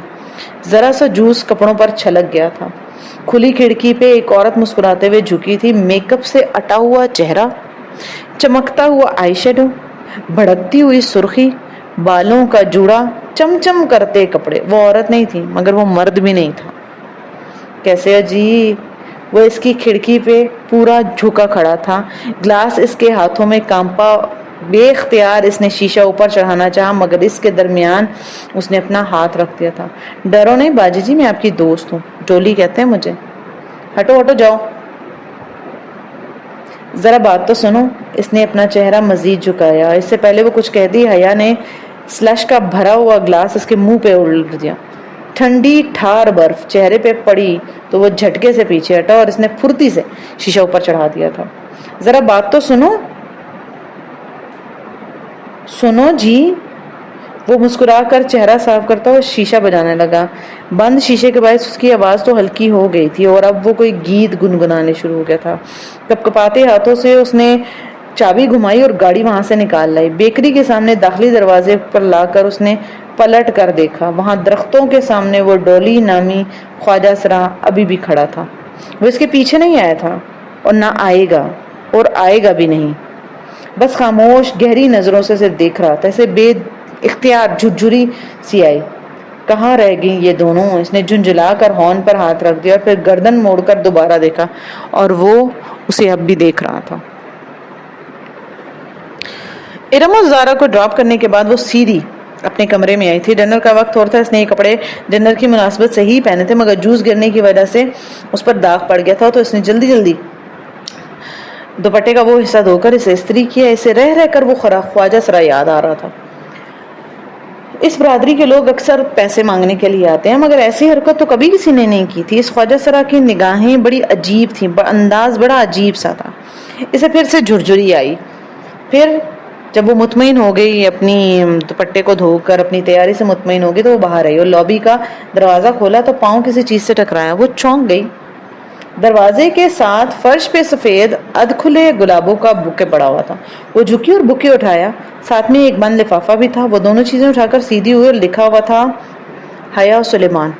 ذرا سا جوس کپڑوں پر چھلک گیا تھا. کھلی کھڑکی پہ ایک عورت مسکراتے ہوئے جھکی تھی. میک اپ سے اٹا ہوا چہرہ، چمکتا ہوا آئی شیڈو، بھڑکتی ہوئی سرخی، بالوں کا جوڑا، چمچم کرتے کپڑے. وہ عورت نہیں تھی مگر وہ مرد بھی نہیں تھا. کیسے عجیب. وہ اس کی کھڑکی پہ پورا جھکا کھڑا تھا، گلاس اس کے ہاتھوں میں کانپا. بے اختیار اس نے شیشہ اوپر چڑھانا چاہا مگر اس کے درمیان اس نے اپنا ہاتھ رکھ دیا تھا. ڈرو نہیں باجی جی، میں آپ کی دوست ہوں، ڈولی کہتے ہیں مجھے. ہٹو ہٹو جاؤ. ذرا بات تو سنو. اس نے اپنا چہرہ مزید جھکایا. اس سے پہلے وہ کچھ کہتی حیا نے سلش کا بھرا ہوا گلاس اس کے منہ پہ الٹ دیا. ٹھنڈی ٹھار برف چہرے پہ پڑی تو وہ جھٹکے سے پیچھے ہٹا اور اس نے پھرتی سے شیشہ اوپر چڑھا دیا تھا. ذرا بات تو سنو. سنو جی. وہ مسکرا کر چہرہ صاف کرتا اور شیشہ بجانے لگا. بند شیشے کے باعث اس کی آواز تو ہلکی ہو گئی تھی اور اب وہ کوئی گیت گنگنانے شروع ہو گیا تھا. کپکپاتے ہاتھوں سے اس نے چابی گھمائی اور گاڑی وہاں سے نکال لائی. بیکری کے سامنے داخلی دروازے پر لا کر اس نے پلٹ کر دیکھا. وہاں درختوں کے سامنے وہ ڈولی نامی خواجہ سرا ابھی بھی کھڑا تھا. وہ اس کے پیچھے نہیں آیا تھا اور نہ آئے گا اور آئے گا بھی نہیں. بس خاموش گہری نظروں سے اسے دیکھ رہا تھا. اسے بے اختیار جھرجھری سی آئی. کہاں رہ گئی یہ دونوں. اس نے جھنجھلا کر ہارن پر ہاتھ رکھ دیا اور پھر گردن موڑ کر دوبارہ دیکھا اور وہ اسے اب بھی دیکھ رہا تھا. ارم اور زارا کو ڈراپ کرنے کے بعد وہ سیدھی اپنے کمرے میں آئی تھی. ڈنر کا وقت اور تھا. اس نے یہ کپڑے ڈنر کی مناسبت سے ہی پہنے تھے مگر جوس گرنے کی وجہ سے اس پر داغ پڑ گیا تھا تو اس نے جلدی دوپٹے کا وہ حصہ دھو کر اسے استری کیا. اسے رہ رہ کر وہ خواجہ سرا یاد آ رہا تھا. اس برادری کے لوگ اکثر پیسے مانگنے کے لیے آتے ہیں مگر ایسی حرکت تو کبھی کسی نے نہیں کی تھی. اس خواجہ سرا کی نگاہیں بڑی عجیب تھیں، انداز بڑا عجیب سا تھا. اسے پھر سے جھرجھری آئی. پھر جب وہ مطمئن ہو گئی، اپنی دوپٹے کو دھو کر اپنی تیاری سے مطمئن ہو گئی تو وہ باہر آئی اور لابی کا دروازہ کھولا تو پاؤں کسی چیز سے ٹکرایا. وہ چونک گئی. دروازے کے ساتھ فرش پہ سفید ادھ کھلے گلابوں کا بوکے پڑا ہوا تھا. وہ جھکی اور بوکے اٹھایا. ساتھ میں ایک بند لفافہ بھی تھا. وہ دونوں چیزیں اٹھا کر سیدھی ہوئی اور لکھا ہوا تھا حیا سلیمان.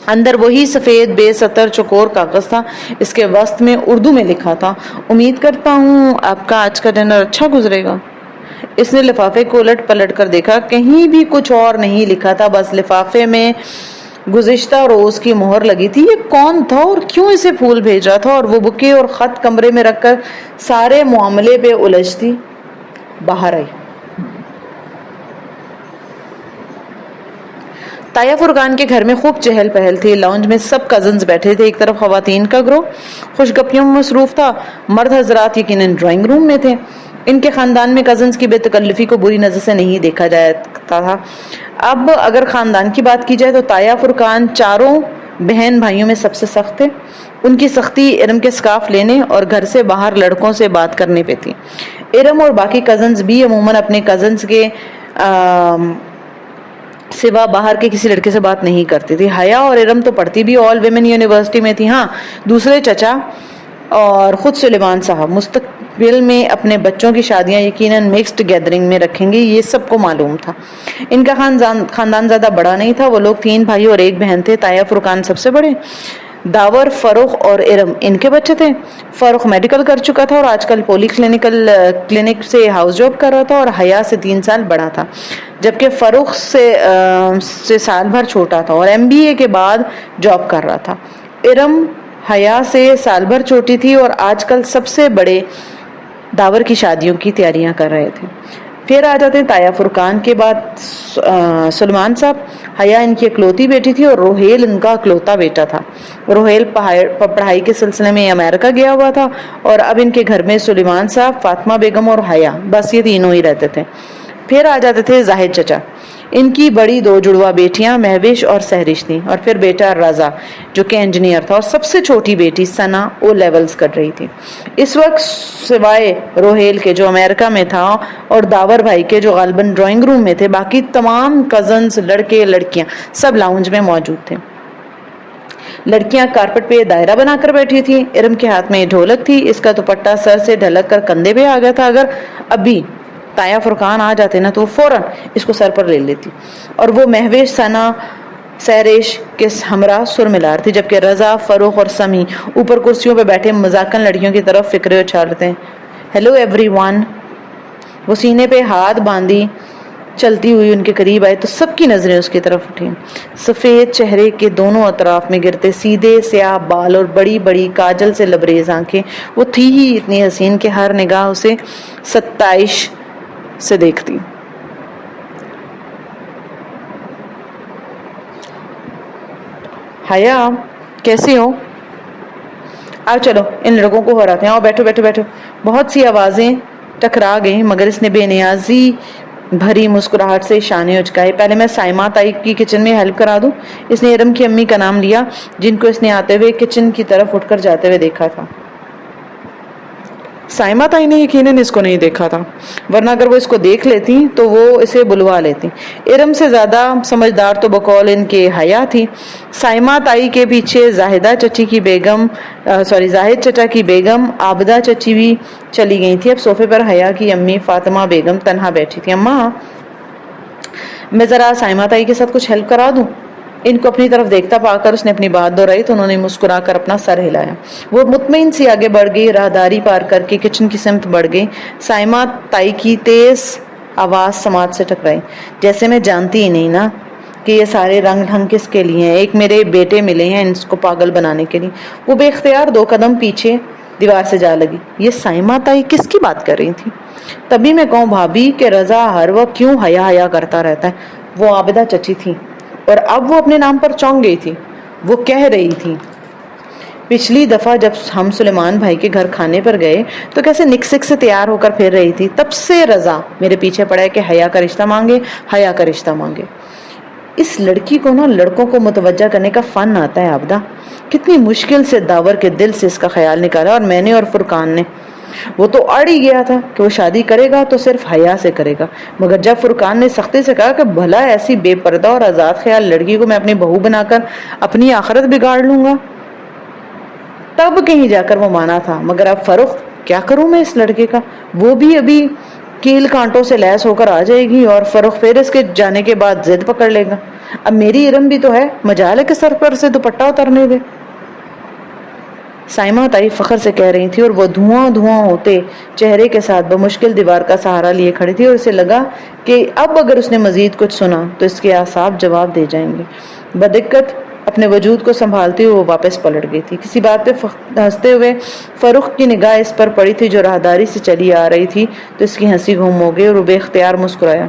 اندر وہی سفید بے سطر چوکور کاغذ تھا. اس کے وسط میں اردو میں لکھا تھا: امید کرتا ہوں آپ کا آج کا ڈنر اچھا گزرے گا. اس نے لفافے کو الٹ پلٹ کر دیکھا. کہیں بھی کچھ اور نہیں لکھا تھا، بس لفافے میں گزشتہ روز کی مہر لگی تھی. یہ کون تھا اور کیوں اسے پھول بھیج رہا تھا؟ اور وہ بکے اور خط کمرے میں رکھ کر سارے معاملے پہ الجھتی باہر آئی. تایا فرقان کے گھر میں خوب چہل پہل تھی. لاؤنج میں سب کزنز بیٹھے تھے. ایک طرف خواتین کا گروہ خوش گپیوں میں مصروف تھا. مرد حضرات یقیناً ڈرائنگ روم میں تھے. ان کے خاندان میں کزنز کی بے تکلفی کو بری نظر سے نہیں دیکھا جاتا تھا. اب اگر خاندان کی بات کی جائے تو تایا فرقان چاروں بہن بھائیوں میں سب سے سخت تھے. ان کی سختی ارم کے سکارف لینے اور گھر سے باہر لڑکوں سے بات کرنے پہ تھی. ارم اور باقی کزنز بھی عموماً اپنے کزنز کے سوا باہر کے کسی لڑکے سے بات نہیں کرتی تھی. حیا اور ارم تو پڑھتی بھی آل ویمن یونیورسٹی میں تھی. ہاں، دوسرے چچا اور خود سلیمان صاحب مستقبل میں اپنے بچوں کی شادیاں یقیناً مکسڈ گیدرنگ میں رکھیں گے، یہ سب کو معلوم تھا. ان کا خاندان زیادہ بڑا نہیں تھا. وہ لوگ 3 بھائی اور 1 بہن تھے. تایا فرقان سب سے بڑے. داور، فروخ اور ارم ان کے بچے تھے. فروخ میڈیکل کر چکا تھا اور آج کل پولی کلینک سے ہاؤس جاب کر رہا تھا اور حیا سے 3 سال بڑا تھا، جبکہ فروخ سے سال بھر چھوٹا تھا اور MBA کے بعد جاب کر رہا تھا. ارم حیا سے سال بھر چھوٹی تھی اور آج کل سب سے بڑے داور کی شادیوں کی تیاریاں کر رہے تھے. پھر آ جاتے تایا فرقان کے بعد سلیمان صاحب. حیا ان کی اکلوتی بیٹی تھی اور روہیل ان کا اکلوتا بیٹا تھا. روہیل پڑھائی کے سلسلے میں امریکہ گیا ہوا تھا اور اب ان کے گھر میں سلیمان صاحب، فاطمہ بیگم اور حیا، بس یہ تینوں ہی رہتے تھے. پھر آ جاتے تھے زاہد چچا. ان کی بڑی 2 جڑواں بیٹیاں مہوش اور سہرش تھیں اور پھر بیٹا رضا جو کہ انجینئر تھا اور سب سے چھوٹی بیٹی ثنا او لیولز کر رہی تھی. اس وقت سوائے روہیل کے جو امریکہ میں تھا اور داور بھائی کے جو غالباً ڈرائنگ روم میں تھے، باقی تمام کزنز، لڑکے لڑکیاں سب لاؤنج میں موجود تھے. لڑکیاں کارپٹ پہ دائرہ بنا کر بیٹھی تھیں. ارم کے ہاتھ میں ڈھولک تھی. اس کا دوپٹہ سر سے ڈھلک کر کندھے پہ آ گیا تھا. اگر ابھی تایا فرقان آ جاتے نا تو وہ فوراً اس کو سر پر لے لیتی اور وہ مہوش، ثنا، سہرش کے ہمراہ سر ملار تھی، جبکہ رضا، فروخ اور سمی اوپر کرسیوں پہ بیٹھے مذاکرن لڑکیوں کی طرف فکرے اچھالتے ہیں. Hello every one. وہ سینے پہ ہاتھ باندھی چلتی ہوئی ان کے قریب آئے تو سب کی نظریں اس کی طرف اٹھیں. سفید چہرے کے دونوں اطراف میں گرتے سیدھے سیاہ بال اور بڑی بڑی کاجل سے لبریز آنکھیں. وہ تھی ہی اتنی حسین کہ ہر نگاہ اسے 27 سے دیکھتی. حیا کیسی ہو؟ آؤ چلو ان لڑکوں کو ہراتے ہیں. آؤ بیٹھو بیٹھو بیٹھو. بہت سی آوازیں ٹکرا گئیں مگر اس نے بے نیازی بھری مسکراہٹ سے شانے اچکائے. پہلے میں سائمہ تائی کی کچن میں ہیلپ کرا دوں. اس نے ارم کی امی کا نام لیا جن کو اس نے آتے ہوئے کچن کی طرف اٹھ کر جاتے ہوئے دیکھا تھا. سائمہ تائی نے یقیناً اس کو نہیں دیکھا تھا، ورنہ اگر وہ اس کو دیکھ لیتی تو وہ اسے بلوا لیتی. ارم سے زیادہ سمجھدار تو بقول ان کے حیا تھی. سائمہ تائی کے پیچھے زاہد چچا کی بیگم عابدہ چچی بھی چلی گئی تھی. اب صوفے پر حیا کی امی فاطمہ بیگم تنہا بیٹھی تھی. اماں، میں ذرا سائمہ تائی کے ساتھ کچھ ہیلپ کرا دوں؟ ان کو اپنی طرف دیکھتا پا کر اس نے اپنی بات دہرائی تو انہوں نے مسکرا کر اپنا سر ہلایا. وہ مطمئن سی آگے بڑھ گئی، راہداری پار کر کے کچن کی سمت بڑھ گئی. سائمہ تائی کی تیز آواز سماعت سے ٹکرائی. جیسے میں جانتی ہی نہیں نا کہ یہ سارے رنگ ڈھنگ کس کے لیے ہیں. ایک میرے بیٹے ملے ہیں اس کو پاگل بنانے کے لیے. وہ بے اختیار 2 قدم پیچھے دیوار سے جا لگی. یہ سائمہ تائی کس کی بات کر رہی تھی؟ تبھی میں کہوں بھابھی کہ رضا ہر وقت کیوں حیا کرتا رہتا ہے. وہ عابدہ چچی تھی اور اب وہ اپنے نام پر چونک گئی تھی. وہ کہہ رہی تھی پچھلی دفعہ جب ہم سلیمان بھائی کے گھر کھانے پر گئے تو کیسے نک سک سے تیار ہو کر پھر رہی تھی. تب سے رضا میرے پیچھے پڑا ہے کہ حیا کا رشتہ مانگے، حیا کا رشتہ مانگے. اس لڑکی کو نا لڑکوں کو متوجہ کرنے کا فن آتا ہے عابدہ. کتنی مشکل سے داور کے دل سے اس کا خیال نکالا اور میں نے اور فرقان نے. وہ تو اڑ ہی گیا تھا کہ وہ شادی کرے گا تو صرف حیا سے کرے گا، مگر جب فرقان نے سختی سے کہا کہ بھلا ایسی بے پردہ اور آزاد خیال لڑکی کو میں اپنی بہو بنا کر اپنی آخرت بگاڑ لوں گا تب کہیں جا کر وہ مانا تھا، مگر اب فروخ کیا کروں میں اس لڑکے کا، وہ بھی ابھی کیل کانٹوں سے لیس ہو کر آ جائے گی اور فروخ پھر اس کے جانے کے بعد ضد پکڑ لے گا۔ اب میری ارم بھی تو ہے، مجال ہے کہ سر پر سے دوپٹہ اترنے دے۔ سائمہ تائی فخر سے کہہ رہی تھی اور وہ دھواں دھواں ہوتے چہرے کے ساتھ بمشکل دیوار کا سہارا لیے کھڑی تھی، اور اسے لگا کہ اب اگر اس نے مزید کچھ سنا تو اس کے اعصاب جواب دے جائیں گے۔ بدقت اپنے وجود کو سنبھالتے ہوئے وہ واپس پلٹ گئی تھی۔ کسی بات پہ ہنستے ہوئے فروخ کی نگاہ اس پر پڑی تھی جو راہداری سے چلی آ رہی تھی، تو اس کی ہنسی گم ہو گئی اور وہ بے اختیار مسکرایا۔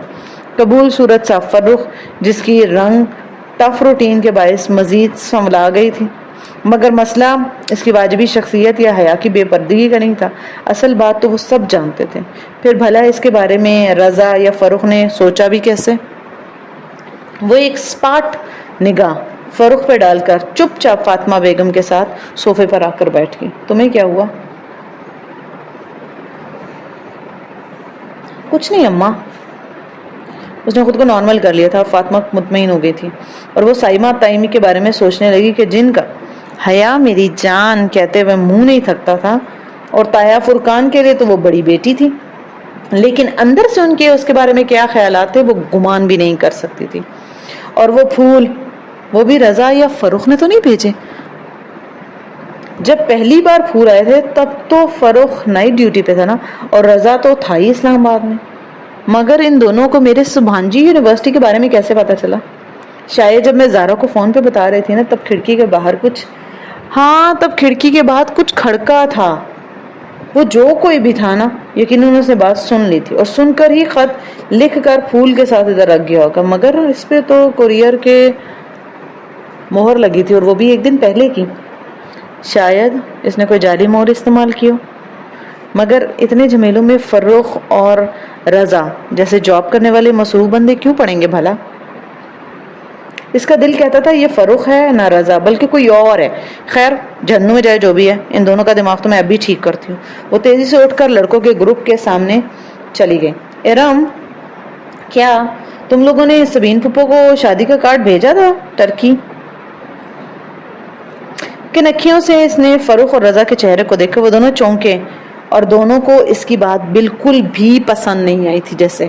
قبول صورت سا فروخ، جس کی رنگ ٹف روٹین کے باعث مزید سنولا گئی تھی، مگر مسئلہ اس کی واجبی شخصیت یا حیا کی بے پردگی کا نہیں تھا، اصل بات تو وہ سب جانتے تھے۔ پھر بھلا اس کے بارے میں رضا یا فروخ نے سوچا بھی کیسے؟ وہ ایک سپاٹ نگاہ فروخ پہ ڈال کر چپ چاپ فاطمہ بیگم کے ساتھ صوفے پر آ کر بیٹھ گئی۔ تمہیں کیا ہوا؟ کچھ نہیں اماں۔ اس نے خود کو نارمل کر لیا تھا، فاطمہ مطمئن ہو گئی تھی، اور وہ سائمہ تائمی کے بارے میں سوچنے لگی کہ جن کا حیا میری جان کہتے ہوئے منہ نہیں تھکتا تھا، اور تایا فرقان کے لیے تو وہ بڑی بیٹی تھی، لیکن اندر سے ان کے اس کے بارے میں کیا خیالات تھے وہ گمان بھی نہیں کر سکتی تھی۔ اور وہ پھول، وہ بھی رضا یا فروخ نے تو نہیں بھیجے؟ جب پہلی بار پھول آئے تھے تب تو فروخ نائٹ ڈیوٹی پہ تھا نا، اور رضا تو تھا ہی اسلام آباد میں، مگر ان دونوں کو میرے سبحانجی یونیورسٹی کے بارے میں کیسے پتا چلا؟ شاید جب میں زارا کو فون پہ بتا رہی تھی نا، تب کھڑکی کے باہر تب کھڑکی کے باہر کچھ کھڑکا تھا۔ وہ جو کوئی بھی تھا نا، یقیناً اس نے بات سن لی تھی، اور سن کر ہی خط لکھ کر پھول کے ساتھ ادھر رکھ گیا ہوگا، مگر اس پہ تو کوریئر کے مہر لگی تھی، اور وہ بھی ایک دن پہلے کی۔ شاید اس نے کوئی جعلی مہر استعمال کی ہو، مگر اتنے جھمیلوں میں فروخ اور رضا جیسے جاب کرنے والے مصروف بندے کیوں پڑیں گے بھلا؟ اس کا دل کہتا تھا یہ فروخ ہے نہ رضا، بلکہ کوئی اور ہے۔ خیر جہنم میں جائے جو بھی ہے، ان دونوں کا دماغ تو میں اب بھی ٹھیک کرتی ہوں۔ وہ تیزی سے اٹھ کر لڑکوں کے گروپ کے سامنے چلی گئی۔ ارم، کیا تم لوگوں نے سبین پھپھو کو شادی کا کارڈ بھیجا تھا ٹرکی؟ کن اکھیوں سے اس نے فروخ اور رضا کے چہرے کو دیکھا، وہ دونوں چونکے، اور دونوں کو اس کی بات بالکل بھی پسند نہیں آئی تھی۔ جیسے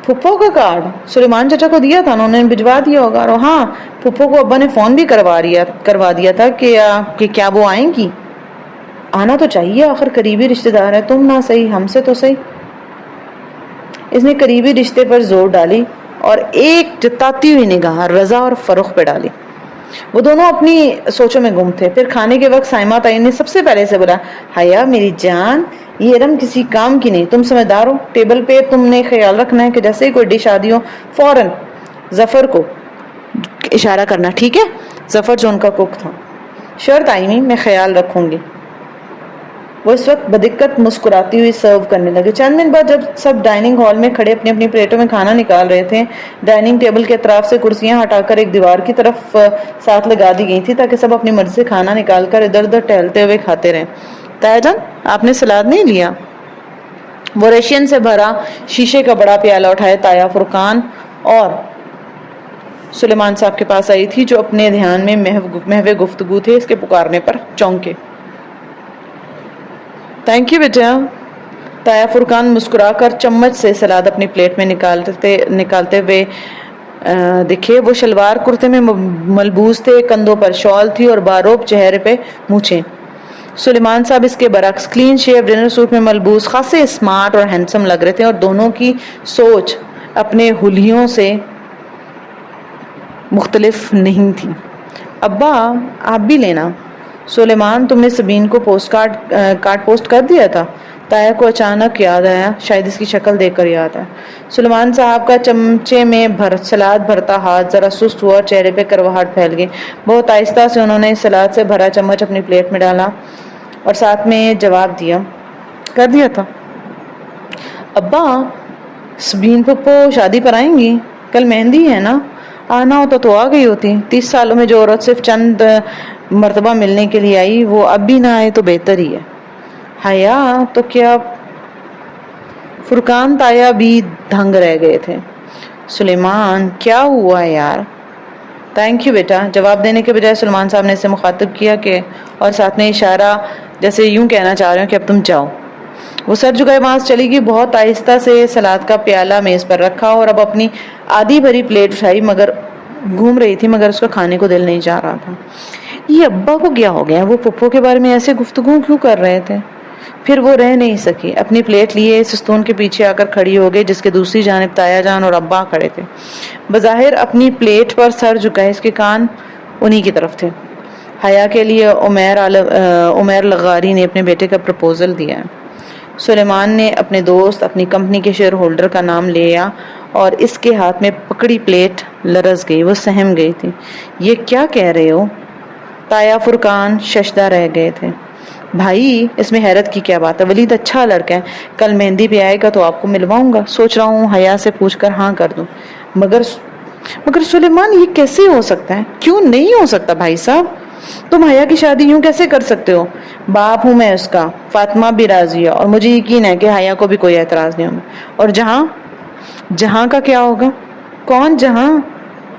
پھپھو کا کارڈ سلیمان چچا کو دیا تھا، انہوں نے بھجوا دیا ہوگا، اور ہاں پھپھو کو ابا نے فون بھی کروا دیا تھا کہ کیا وہ آئیں گی؟ آنا تو چاہیے، آخر قریبی رشتہ دار ہے، تم نہ صحیح ہم سے تو صحیح۔ اس نے قریبی رشتے پر زور ڈالی اور ایک جتاتی ہوئی نگاہ رضا اور فروخ پہ ڈالی۔ وہ دونوں اپنی سوچوں میں گم تھے۔ پھر کھانے کے وقت سائمہ تعین نے سب سے پہلے سے بولا، حیا میری جان، یہ ارم کسی کام کی نہیں، تم سمجھدار ہو، ٹیبل پہ تم نے خیال رکھنا ہے کہ جیسے ہی کوئی ڈش آدھی ہو فوراً ظفر کو اشارہ کرنا، ٹھیک ہے؟ ظفر جو ان کا کوک تھا۔ شرط آئیمی، میں خیال رکھوں گی۔ وہ اس وقت بدقت مسکراتی ہوئی سرو کرنے لگے۔ چند منٹ بعد جب سب ڈائننگ ہال میں کھڑے اپنی اپنی پلیٹوں میں کھانا نکال رہے تھے، ڈائننگ ٹیبل کے اطراف سے کرسیاں ہٹا کر ایک دیوار کی طرف ساتھ لگا دی گئی تھی تاکہ سب اپنی مرضی سے کھانا نکال کر ادھر ادھر ٹہلتے ہوئے کھاتے رہیں۔ تایا جان، آپ نے سلاد نہیں لیا؟ وہ رشین سے بھرا شیشے کا بڑا پیالہ اٹھائے تایا فرقان اور سلیمان صاحب کے پاس آئی تھی، جو اپنے دھیان میں محو گفتگو تھے، اس کے پکارنے پر چونکے۔ تھینک یو بیٹا۔ تایا فرقان مسکرا کر چمچ سے سلاد اپنی پلیٹ میں نکالتے ہوئے دکھے۔ وہ شلوار کرتے میں ملبوس تھے، کندھوں پر شال تھی اور باروب چہرے پہ مونچھیں۔ سلیمان صاحب اس کے برعکس کلین شیو ڈنر سوٹ میں ملبوس خاصے اسمارٹ اور ہینڈسم لگ رہے تھے، اور دونوں کی سوچ اپنے حلیوں سے مختلف نہیں تھی۔ ابا آپ بھی لینا۔ سلیمان، تم نے سبین کو کارڈ پوسٹ کر دیا تھا؟ تایا کو اچانک یاد آیا، شاید اس کی شکل دیکھ کر یاد آیا۔ سلیمان صاحب کا چمچے میں سلاد بھرتا ہاتھ ذرا سست ہوا اور چہرے پہ کرواہٹ پھیل گئی۔ بہت آہستہ سے انہوں نے سلاد سے بھرا چمچ اپنی پلیٹ میں ڈالا اور ساتھ میں جواب دیا، کر دیا تھا۔ ابا، سبین پھپھو شادی پر آئیں گی؟ کل مہندی ہے نا، آنا ہوتا تو آ گئی ہوتی۔ 30 سالوں میں جو عورت صرف چند مرتبہ ملنے کے لیے آئی، وہ اب بھی نہ آئے تو بہتر ہی ہے۔ حیا تو کیا؟ فرقان تایا بھی دھنگ رہ گئے تھے۔ سلیمان، کیا ہوا یار؟ تھینک یو بیٹا. جواب دینے کے بجائے سلمان صاحب نے اسے مخاطب کیا کہ اور ساتھ میں اشارہ جیسے یوں کہنا چاہ رہے ہوں کہ اب تم جاؤ. وہ سر جھکائے وہاں سے چلی گئی. بہت آہستہ سے سلاد کا پیالہ میز پر رکھا اور اب اپنی آدھی بھری پلیٹ اٹھائی مگر گھوم رہی تھی مگر اس کا کھانے کو دل نہیں چاہ رہا تھا. یہ ابا کو کیا ہو گیا؟ وہ پھپھو کے بارے میں ایسے گفتگو کیوں کر رہے تھے؟ پھر وہ رہ نہیں سکی. اپنی پلیٹ لیے سستون کے پیچھے آ کر کھڑی ہو گئی جس کے دوسری جانب تایا جان اور ابا کھڑے تھے. بظاہر اپنی پلیٹ پر سر جھکائے اس کے کان انہی کی طرف تھے. حیا کے لیے عمیر لغاری نے اپنے بیٹے کا پرپوزل دیا ہے. سلیمان نے اپنے دوست اپنی کمپنی کے شیئر ہولڈر کا نام لیا اور اس کے ہاتھ میں پکڑی پلیٹ لرز گئی. وہ سہم گئی تھی. یہ کیا کہہ رہے ہو؟ تایا فرقان ششدر رہ گئے تھے. بھائی اس میں حیرت کی کیا بات ہے؟ ولید اچھا لڑکا ہے. کل مہندی پہ آئے گا تو آپ کو ملواؤں گا. سوچ رہا ہوں حیا سے پوچھ کر ہاں کر دوں. مگر سلیمان یہ کیسے ہو سکتا ہے؟ کیوں نہیں ہو سکتا بھائی صاحب؟ تم حیا کی شادی یوں کیسے کر سکتے ہو؟ باپ ہوں میں اس کا. فاطمہ بھی راضی ہے اور مجھے یقین ہے کہ حیا کو بھی کوئی اعتراض نہیں ہوگا. اور جہاں کا کیا ہوگا؟ کون جہاں؟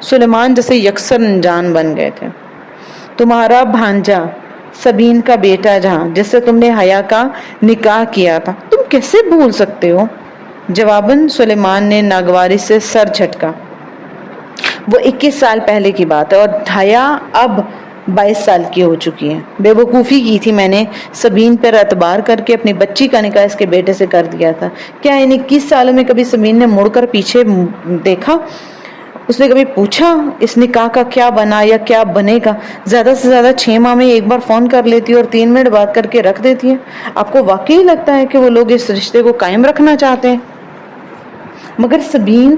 سلیمان جیسے یکسر انجان بن گئے تھے. تمہارا بھانجا سبین کا بیٹا جہاں جس سے تم نے حیا کا نکاح کیا تھا. تم کیسے بھول سکتے ہو؟ جواباً سلیمان نے ناگواری سے سر جھٹکا. وہ 21 سال پہلے کی بات ہے اور حیا اب 22 سال کی ہو چکی ہے. بے وقوفی کی تھی میں نے سبین پر اعتبار کر کے اپنی بچی کا نکاح اس کے بیٹے سے کر دیا تھا. کیا ان 21 سالوں میں کبھی سبین نے مڑ کر پیچھے دیکھا؟ اس نے کبھی پوچھا اس نکاح کا کیا بنا یا کیا بنے گا؟ زیادہ سے زیادہ 6 ماہ میں ایک بار فون کر لیتی ہے اور 3 منٹ بات کر کے رکھ دیتی ہے. آپ کو واقعی لگتا ہے کہ وہ لوگ اس رشتے کو قائم رکھنا چاہتے ہیں؟ مگر سبین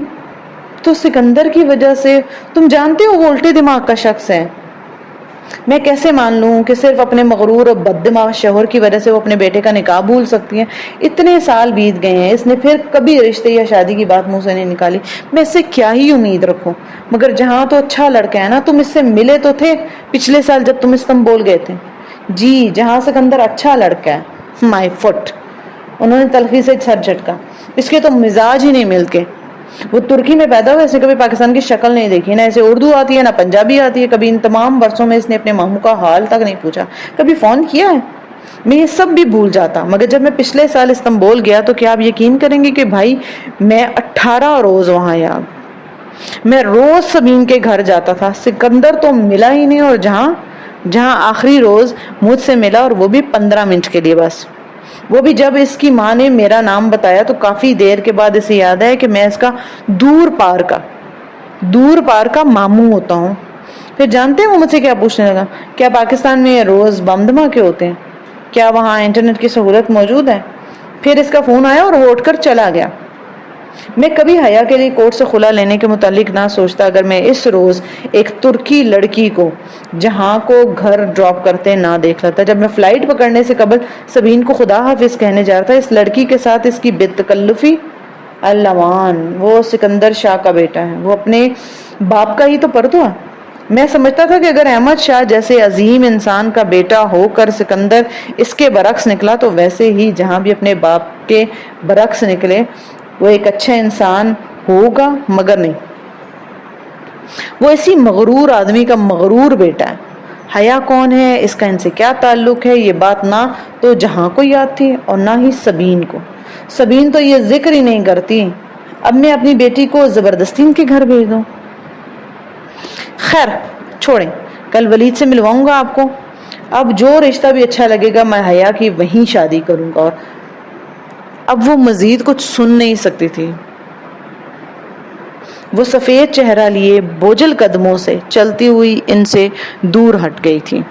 تو سکندر کی وجہ سے، تم جانتے ہو وہ الٹے دماغ کا شخص ہے. میں کیسے مان لوں کہ صرف اپنے مغرور اور بد دماغ شوہر کی وجہ سے وہ اپنے بیٹے کا نکاح بھول سکتی ہیں؟ اتنے سال بیت گئے ہیں، اس نے پھر کبھی رشتے یا شادی کی بات منہ سے نہیں نکالی. میں اس سے کیا ہی امید رکھوں؟ مگر جہاں تو اچھا لڑکا ہے نا. تم اس سے ملے تو تھے پچھلے سال جب تم استنبول گئے تھے. جی جہاں سکندر اچھا لڑکا ہے. مائی فٹ. انہوں نے تلخی سے سر جھٹکا. اس کے تو مزاج ہی نہیں ملتے. وہ ترکی میں پیدا ہوا، اس نے کبھی پاکستان کی شکل نہیں دیکھی. نہ اسے اردو آتی ہے نہ پنجابی آتی ہے. کبھی ان تمام برسوں میں اس نے اپنے ماموں کا حال تک نہیں پوچھا. کبھی فون کیا ہے؟ میں یہ سب بھی بھول جاتا. مگر جب میں پچھلے سال استنبول گیا تو کیا آپ یقین کریں گے کہ بھائی میں 18 روز وہاں آیا. میں روز سبین کے گھر جاتا تھا. سکندر تو ملا ہی نہیں. اور جہاں آخری روز مجھ سے ملا اور وہ بھی 15 منٹ کے لیے بس. وہ بھی جب اس کی ماں نے میرا نام بتایا تو کافی دیر کے بعد اسے یاد ہے کہ میں اس کا دور پار کا ماموں ہوتا ہوں. پھر جانتے ہیں وہ مجھ سے کیا پوچھنے لگا؟ کیا پاکستان میں روز بم دھماکے ہوتے ہیں؟ کیا وہاں انٹرنیٹ کی سہولت موجود ہے؟ پھر اس کا فون آیا اور وہ اٹھ کر چلا گیا. میں کبھی حیا کے لیے کورٹ سے خلا لینے کے متعلق نہ سوچتا اگر میں اس روز ایک ترکی لڑکی کو جہاں کو گھر ڈراپ کرتے نہ دیکھ لیتا. جب میں فلائٹ پکڑنے سے قبل سبین کو خدا حافظ کہنے جا رہا تھا، اس لڑکی کے ساتھ اس کی بے تکلفی. اللوان وہ سکندر شاہ کا بیٹا ہے. وہ اپنے باپ کا ہی تو پرتو ہے. میں سمجھتا تھا کہ اگر احمد شاہ جیسے عظیم انسان کا بیٹا ہو کر سکندر اس کے برعکس نکلا تو ویسے ہی جہاں بھی اپنے باپ کے برعکس نکلے وہ ایک اچھا انسان ہوگا. مگر نہیں، وہ اسی مغرور آدمی کا مغرور بیٹا ہے. حیا کون ہے؟ اس کا ان سے کیا تعلق ہے؟ یہ بات نہ تو جہاں کو یاد تھی اور نہ ہی سبین کو. سبین تو یہ ذکر ہی نہیں کرتی. اب میں اپنی بیٹی کو زبردستی ان کے گھر بھیج دوں؟ خیر چھوڑیں، کل ولید سے ملواؤں گا آپ کو. اب جو رشتہ بھی اچھا لگے گا میں حیا کی وہیں شادی کروں گا. اور اب وہ مزید کچھ سن نہیں سکتی تھی. وہ سفید چہرہ لیے بوجھل قدموں سے چلتی ہوئی ان سے دور ہٹ گئی تھی.